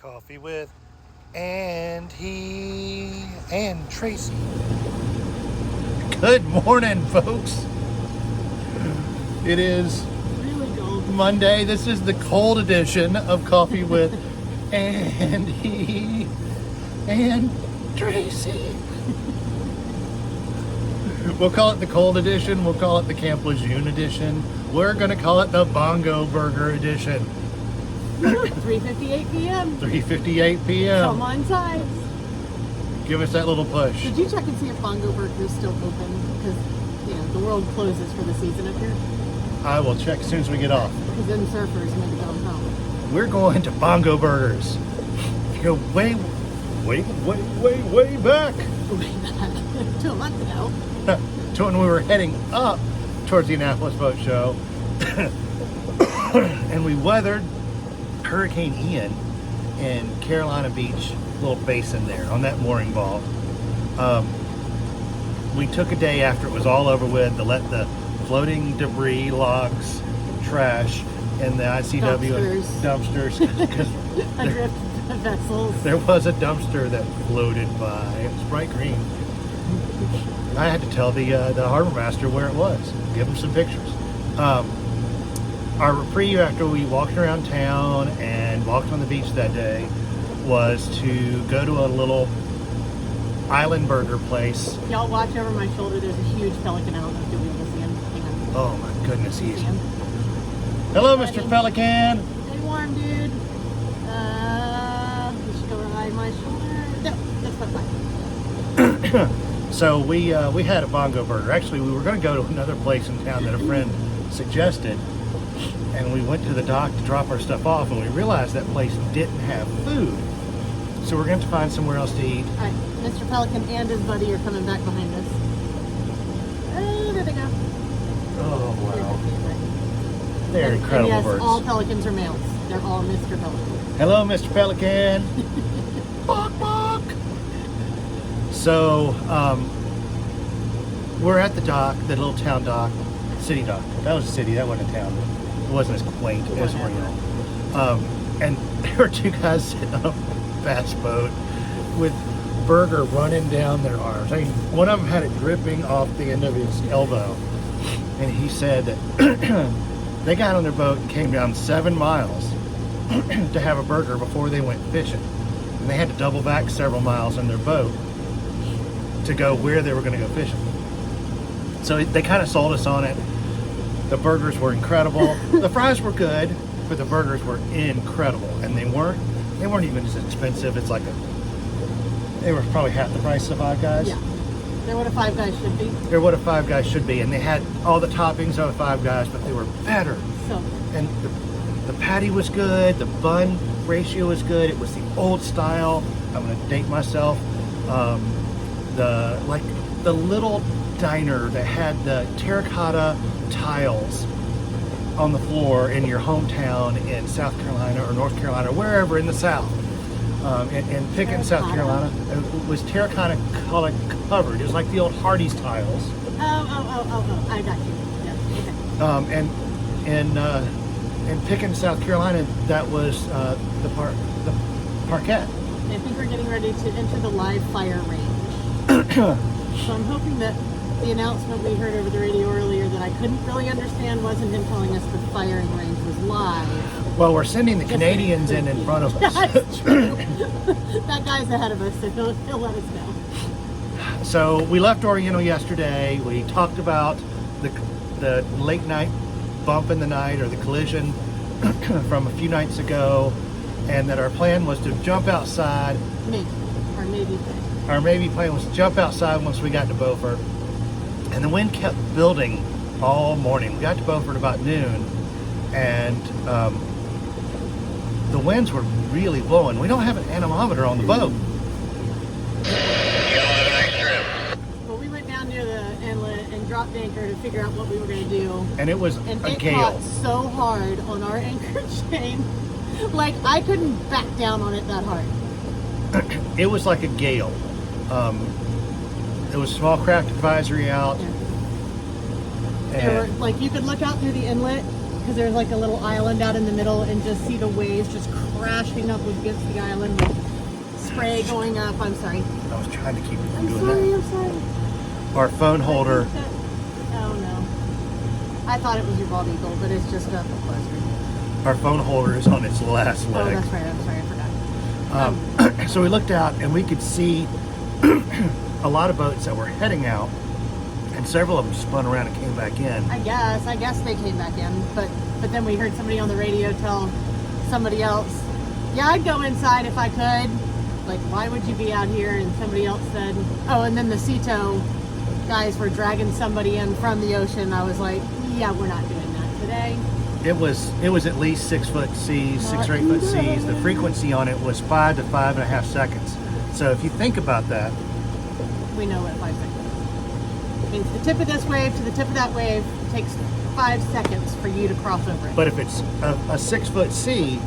Coffee with Andy and Tracy. Good morning, folks. It is really cold. Monday. This is the cold edition of Coffee with Andy and Tracy. We'll call it the cold edition. We'll call it the Camp Lejeune edition. We're going to call it the Bongo Burger edition. 3:58 p.m. 3:58 p.m. Come on sides. Give us that little push. Did you check and see if Bongo Burger is still open? Because, the world closes for the season up here. I will check as soon as we get off. Because then surfers maybe go home. We're going to Bongo Burgers. Go way back. Way back. 2 months ago. To when we were heading up towards the Annapolis Boat Show. And we weathered Hurricane Ian in Carolina Beach, little basin there on that mooring ball. We took a day after it was all over with to let the floating debris, logs, trash, and the ICW dumpsters, because Adrift vessels. there was a dumpster that floated by. It was bright green. I had to tell the harbor master where it was. Give him some pictures. Our reprieve after we walked around town and walked on the beach that day was to go to a little island burger place. Y'all watch over my shoulder. There's a huge pelican. I don't know if you'll be able to see him. Hang on. Oh my goodness, he's... See him? Hello, Mr. Pelican. Stay warm, dude. You should go behind my shoulder. No, that's not fine. So we had a Bongo Burger. Actually, we were going to go to another place in town that a friend suggested, and we went to the dock to drop our stuff off, and we realized that place didn't have food. So we're going to find somewhere else to eat. All right, Mr. Pelican and his buddy are coming back behind us. Oh, there they go. Oh, wow. They're And incredible yes, birds. all pelicans are males. They're all Mr. Pelican. Hello, Mr. Pelican. Bawk, bawk. So, we're at the dock, the little town dock, city dock. That was a city, that wasn't a town. It wasn't as quaint as Reno. And there were two guys sitting on a bass boat with burger running down their arms. I mean, one of them had it dripping off the end of his elbow. And he said that they got on their boat and came down 7 miles to have a burger before they went fishing. And they had to double back several miles in their boat to go where they were going to go fishing. So they kind of sold us on it. The burgers were incredible. The fries were good, but the burgers were incredible. And they weren't even as expensive. It's like they were probably half the price of Five Guys. Yeah. They're what a Five Guys should be. They're what a Five Guys should be. And they had all the toppings of a Five Guys, but they were better. So. And the patty was good. The bun ratio was good. It was the old style. I'm going to date myself. The little diner that had the terracotta tiles on the floor in your hometown in South Carolina or North Carolina, or wherever in the South. In Pickens, South Carolina, it was terracotta color covered. It was like the old Hardee's tiles. Oh, I got you. Yeah, okay. In Pickens, South Carolina, that was the parquet. I think we're getting ready to enter the live fire range. So I'm hoping that the announcement we heard over the radio earlier that I couldn't really understand wasn't him telling us the firing range was live. Well, we're sending the Canadians in front of us. That's true. That guy's ahead of us, so he'll let us know. So we left Oriental yesterday. We talked about the late night bump in the night, or the collision from a few nights ago, and that our plan was to jump outside. Our maybe plan was to jump outside once we got to Beaufort. And the wind kept building all morning. We got to Beaufort about noon, and the winds were really blowing. We don't have an anemometer on the boat. Well, we went down near the inlet and dropped anchor to figure out what we were going to do. And it was and a it gale. caught so hard on our anchor chain. Like, I couldn't back down on it that hard. It was like a gale. There was small craft advisory out. Yeah. There were, like, you could look out through the inlet because there's like a little island out in the middle, and just see the waves just crashing up against the island with spray going up. I'm sorry. I was trying to keep you from I'm doing sorry. that. I'm sorry. Our phone holder. Oh no. I thought it was your bald eagle, but it's just a buzzard. Our phone holder is on its last Oh, leg. that's right. I'm sorry. I forgot. So we looked out and we could see a lot of boats that were heading out, and several of them spun around and came back in. I guess they came back in, but then we heard somebody on the radio tell somebody else, yeah, I'd go inside if I could. Like, why would you be out here? And somebody else said, oh, and then the sea tow guys were dragging somebody in from the ocean. I was like, yeah, we're not doing that today. It was at least 6 foot seas, 6 or 8 foot seas. The frequency on it was 5 to 5.5 seconds. So if you think about that, We know what 5 seconds is. It means the tip of this wave to the tip of that wave takes 5 seconds for you to cross over it. but if it's a 6 foot sea,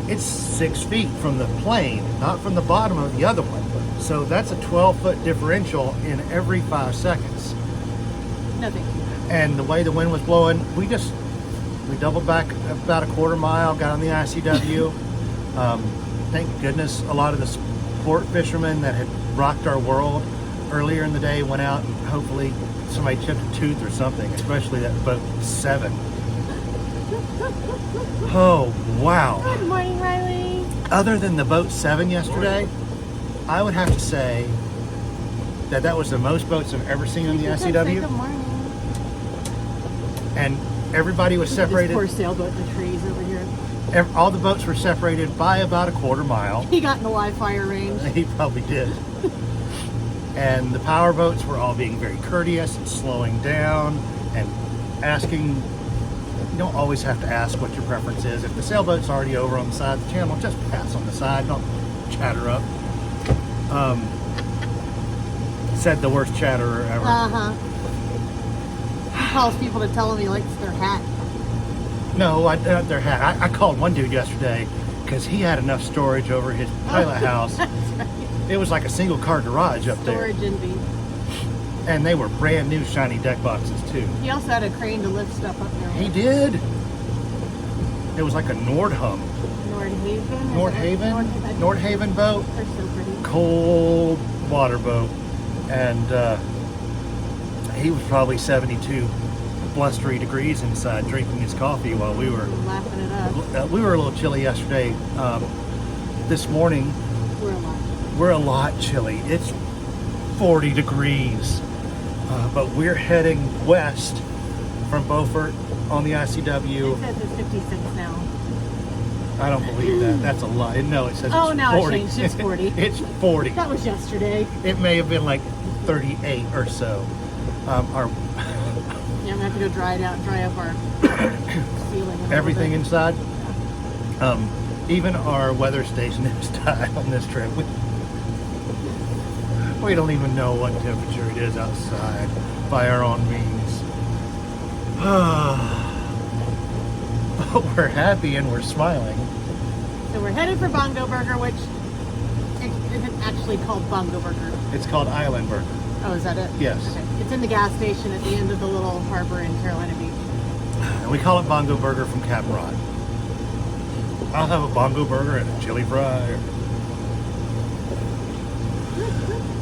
it's 6 feet from the plane, not from the bottom of the other one. So that's a 12-foot differential in every 5 seconds. No thank you. And the way the wind was blowing, we doubled back about a quarter mile, got on the ICW. Thank goodness a lot of the sport fishermen that had rocked our world earlier in the day went out, and hopefully somebody chipped a tooth or something, especially that boat 7. Oh, wow. Good morning, Riley. Other than the boat 7 yesterday, I would have to say that was the most boats I've ever seen on the Say good ICW. morning. And everybody was This separated. poor sailboat in the trees over here. All the boats were separated by about a quarter mile. He got in the Wi-Fi range. He probably did. And the power boats were all being very courteous and slowing down and asking. You don't always have to ask what your preference is. If the sailboat's already over on the side of the channel, just pass on the side. Don't chatter up. Said the worst chatterer ever. He calls people to tell them he likes their hat. No, not their hat. I called one dude yesterday because he had enough storage over his pilot house. That's right. It was like a single car garage up there. Storage envy. And they were brand new shiny deck boxes too. He also had a crane to lift stuff up there. He did. It was like a Nordham. Nordhaven? Nordhaven boat. They're so pretty. Cold water boat. And he was probably 72 blustery degrees inside drinking his coffee while we were Laughing it up. we were a little chilly yesterday. This morning we're a lot chilly. It's 40 degrees. But we're heading west from Beaufort on the ICW. It says it's 56 now. I don't believe that. That's a lie. No, it says Oh, it's now it 40. changed. It's 40. It's 40. That was yesterday. It may have been like 38 or so. Yeah, I'm gonna have to go dry up our ceiling. Everything inside. Even our weather station is died on this trip. We don't even know what temperature it is outside by our own means. But we're happy and we're smiling. So we're headed for Bongo Burger, which isn't actually called Bongo Burger. It's called Island Burger. Oh, is that it? Yes. Okay. It's in the gas station at the end of the little harbor in Carolina Beach. And we call it Bongo Burger from Cap Rod. I'll have a bongo burger and a chili fry.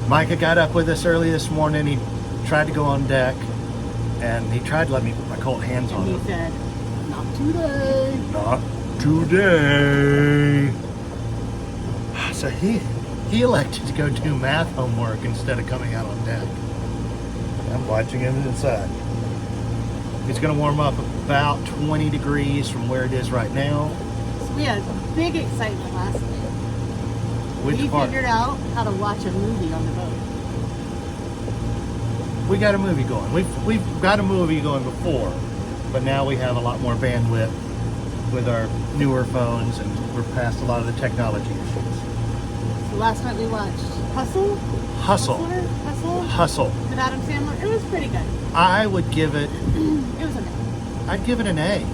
Micah got up with us early this morning. He tried to go on deck, and he tried to let me put my cold hands on And he him. said, not today. Not today. So he elected to go do math homework instead of coming out on deck. I'm watching him inside. It's going to warm up about 20 degrees from where it is right now. So we had big excitement last night. Which We part? figured out how to watch a movie on the boat. We got a movie going. We've got a movie going before, but now we have a lot more bandwidth with our newer phones, and we're past a lot of the technology issues. So last night we watched Hustle. Hustle. Hustle with Adam Sandler. It was pretty good. I would give it. It was okay. I'd give it an A.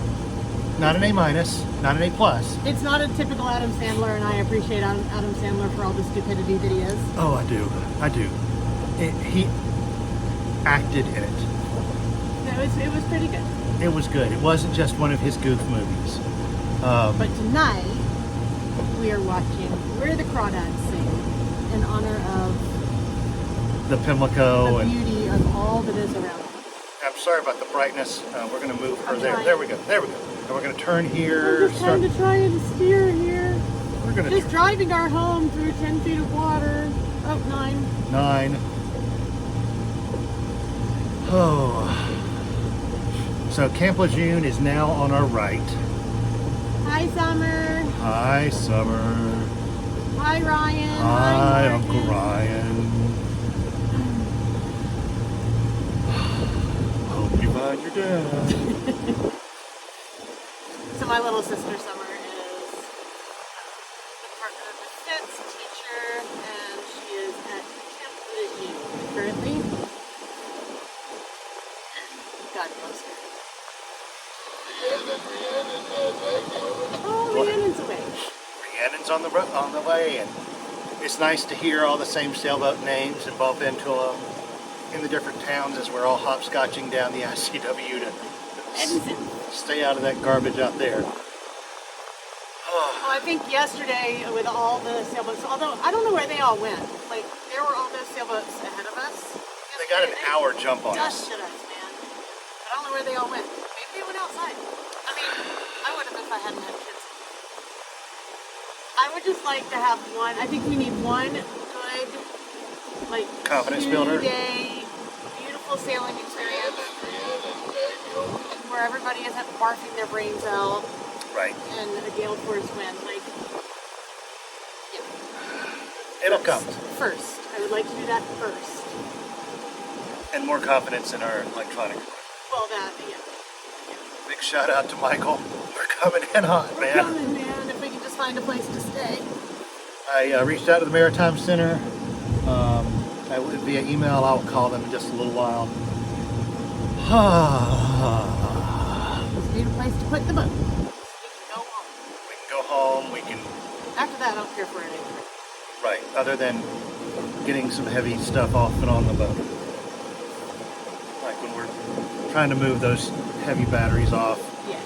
Not an A minus. Not an A plus. It's not a typical Adam Sandler, and I appreciate Adam Sandler for all the stupidity videos. Oh, I do. He acted in it. It was pretty good. It was good. It wasn't just one of his goof movies. But tonight, we are watching Where the Crawdads Sing in honor of the Pimlico the beauty of all that is around us. I'm sorry about the brightness. We're going to move her I'm there. trying. There we go. There we go. And we're going to turn here. I'm just trying to steer here. We're going Just to driving our home through 10 feet of water. Oh, 9. 9. Oh. So Camp Lejeune is now on our right. Hi, Summer. Hi, Summer. Hi, Ryan. Hi, Morgan. Uncle Ryan. Hope you find your dad. So my little sister Summer is Department of Defense teacher, and she is at Camp Lejeune currently. God bless her. Oh, Rhiannon's away. Rhiannon's on the way, and it's nice to hear all the same sailboat names and bump into them in the different towns as we're all hopscotching down the ICW to stay out of that garbage out there. Well, I think yesterday with all the sailboats, although I don't know where they all went. Like, there were all those sailboats ahead of us. They got an hour jump on us. Dusted us, man. But I don't know where they all went. Maybe they went outside. I mean, I would have if I hadn't had kids. I would just like to have one. I think we need one good, like, Confidence builder. 2-day, beautiful sailing experience where everybody isn't barfing their brains out. Right. And a gale force wind, like, yeah. It'll come. First. I would like to do that first. And more confidence in our electronic. Well, that, yeah. Big shout out to Michael. We're coming in hot, We're man. coming, man, if we can just find a place to stay. I reached out to the Maritime Center via email. I'll call them in just a little while. Just need a place to put the boat. We can go home. We can go home. We can, After that, I don't care for anything. right, other than getting some heavy stuff off and on the boat. Like when we're trying to move those heavy batteries off, Yeah.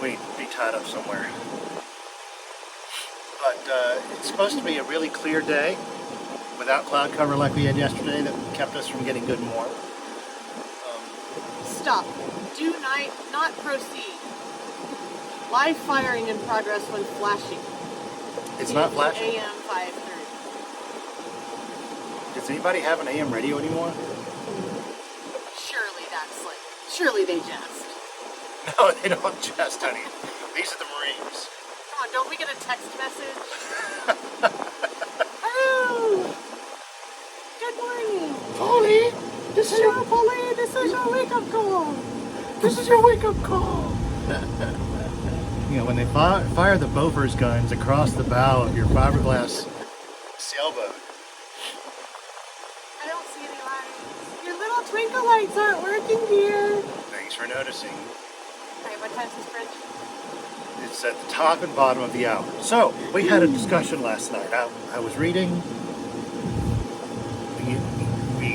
we'd be tied up somewhere. But it's supposed to be a really clear day without cloud cover like we had yesterday that kept us from getting good and warm. Stop. Do not proceed. Live firing in progress when flashing. It's not flashing. AM 5:30. Does anybody have an AM radio anymore? Surely they jest. No, they don't just, honey. These are the Marines. Come on, don't we get a text message? Hello! Good morning! Polly, this is your Polly, this is your wake-up call! This is your wake-up call. You know, when they fire the Bofors guns across the bow of your fiberglass sailboat. I don't see any lights. Your little twinkle lights aren't working here. Thanks for noticing. Alright, what time's this bridge? It's at the top and bottom of the hour. So, we had a discussion last night. I was reading.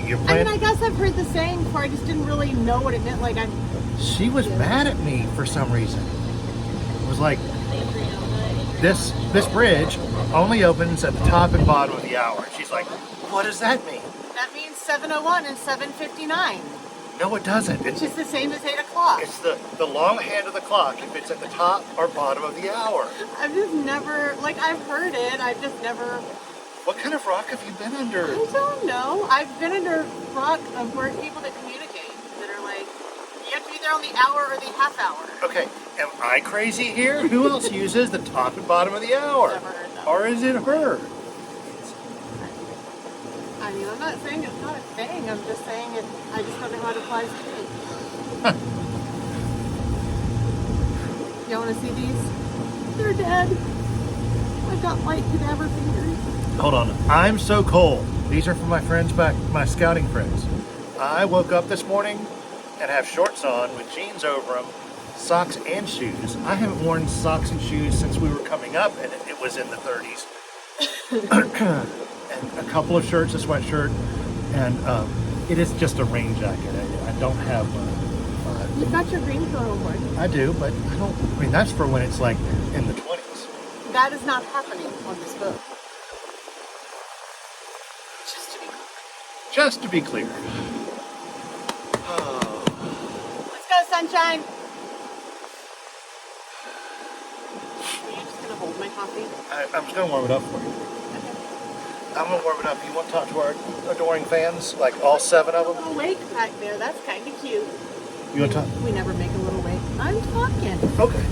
You're I playing. mean, I guess I've heard the saying before, I just didn't really know what it meant. Like, She was mad at me for some reason. It was like, this bridge only opens at the top and bottom of the hour. She's like, what does that mean? That means 7:01 and 7:59. No, it doesn't. Which is the same as 8 o'clock. It's the long hand of the clock if it's at the top or bottom of the hour. I've just never, like, I've heard it, I've just never... What kind of rock have you been under? I don't know. I've been under rock of word people that communicate, that are like, you have to be there on the hour or the half hour. Okay, am I crazy here? Who else uses the top and bottom of the hour? Never heard that. Or is it her? I mean, I'm not saying it's not a thing, I'm just saying it, I just don't know how it applies to me. You want to see these? They're dead. I've got white cadaver fingers. Hold on. I'm so cold. These are from my friends my scouting friends. I woke up this morning and have shorts on with jeans over them, socks and shoes. I haven't worn socks and shoes since we were coming up, and it was in the 30s. And a couple of shirts, a sweatshirt, and it is just a rain jacket. I don't have You've got your green throttle board. I do, but I don't. I mean, that's for when it's like in the 20s. That is not happening on this boat. Just to be clear. Just to be clear. Oh. Let's go, sunshine. Are you just gonna hold my coffee? I'm just gonna warm it up for you. I'm gonna warm it up. You want to talk to our adoring fans, like all 7 of A them? little wake back there. That's kind of cute. You want to talk? We never make a little wake. I'm talking. Okay. It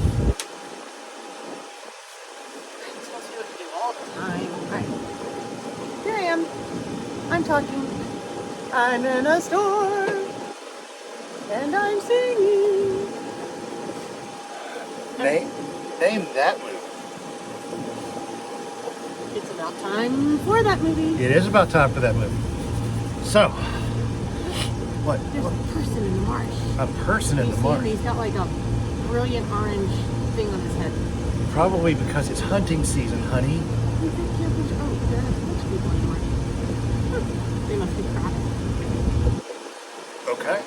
tells you what to do all the time. All right. Here I am. I'm talking. I'm in a store. And I'm singing. Name that movie. It's about time for that movie. It is about time for that movie. So, what? There's a person in the marsh. A person in You the see him? marsh. He's got like a brilliant orange thing on his head. Probably because it's hunting season, honey. Oh, there are a bunch of people in the marsh. They must be crabbing. Okay.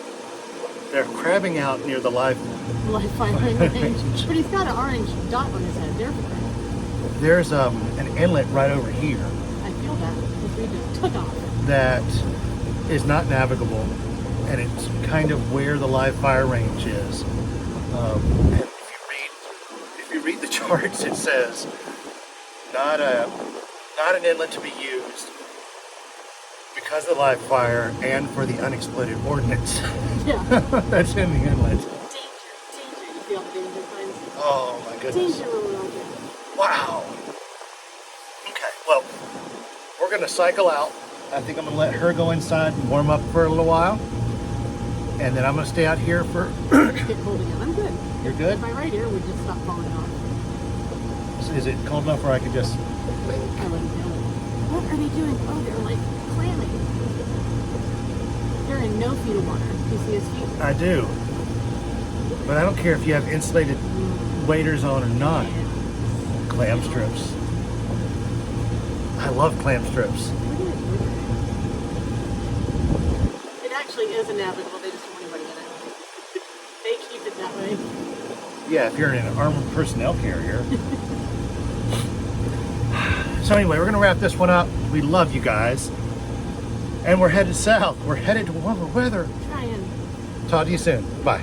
They're crabbing out near the live. Life firing range. But he's got an orange dot on his head. They're for crab. There's an inlet right over here I feel that because we just took off. that is not navigable, and it's kind of where the live fire range is. And if you read the charts, it says not an inlet to be used because of the live fire and for the unexploded ordnance Yeah. that's in the inlet. Danger, danger. You feel the danger signs? Oh my goodness! Danger, little Roger. Wow. Okay, well, we're gonna cycle out. I think I'm gonna let her go inside and warm up for a little while, and then I'm gonna stay out here for. Get holding it. I'm good. You're good? My right ear would just stop falling off. Is it cold enough where I could just? I wouldn't feel it. What are they doing? Oh, they're like clamming. They're in no fetal water. Do you see his feet? I do, but I don't care if you have insulated waders on or not. Yeah. Clam strips. I love clam strips. Look at it. It actually is a navigable. They just don't want anybody in it. They keep it that way. Yeah, if you're in an armored personnel carrier. So anyway, we're gonna wrap this one up. We love you guys. And we're headed south. We're headed to warmer weather. Trying. Talk to you soon. Bye.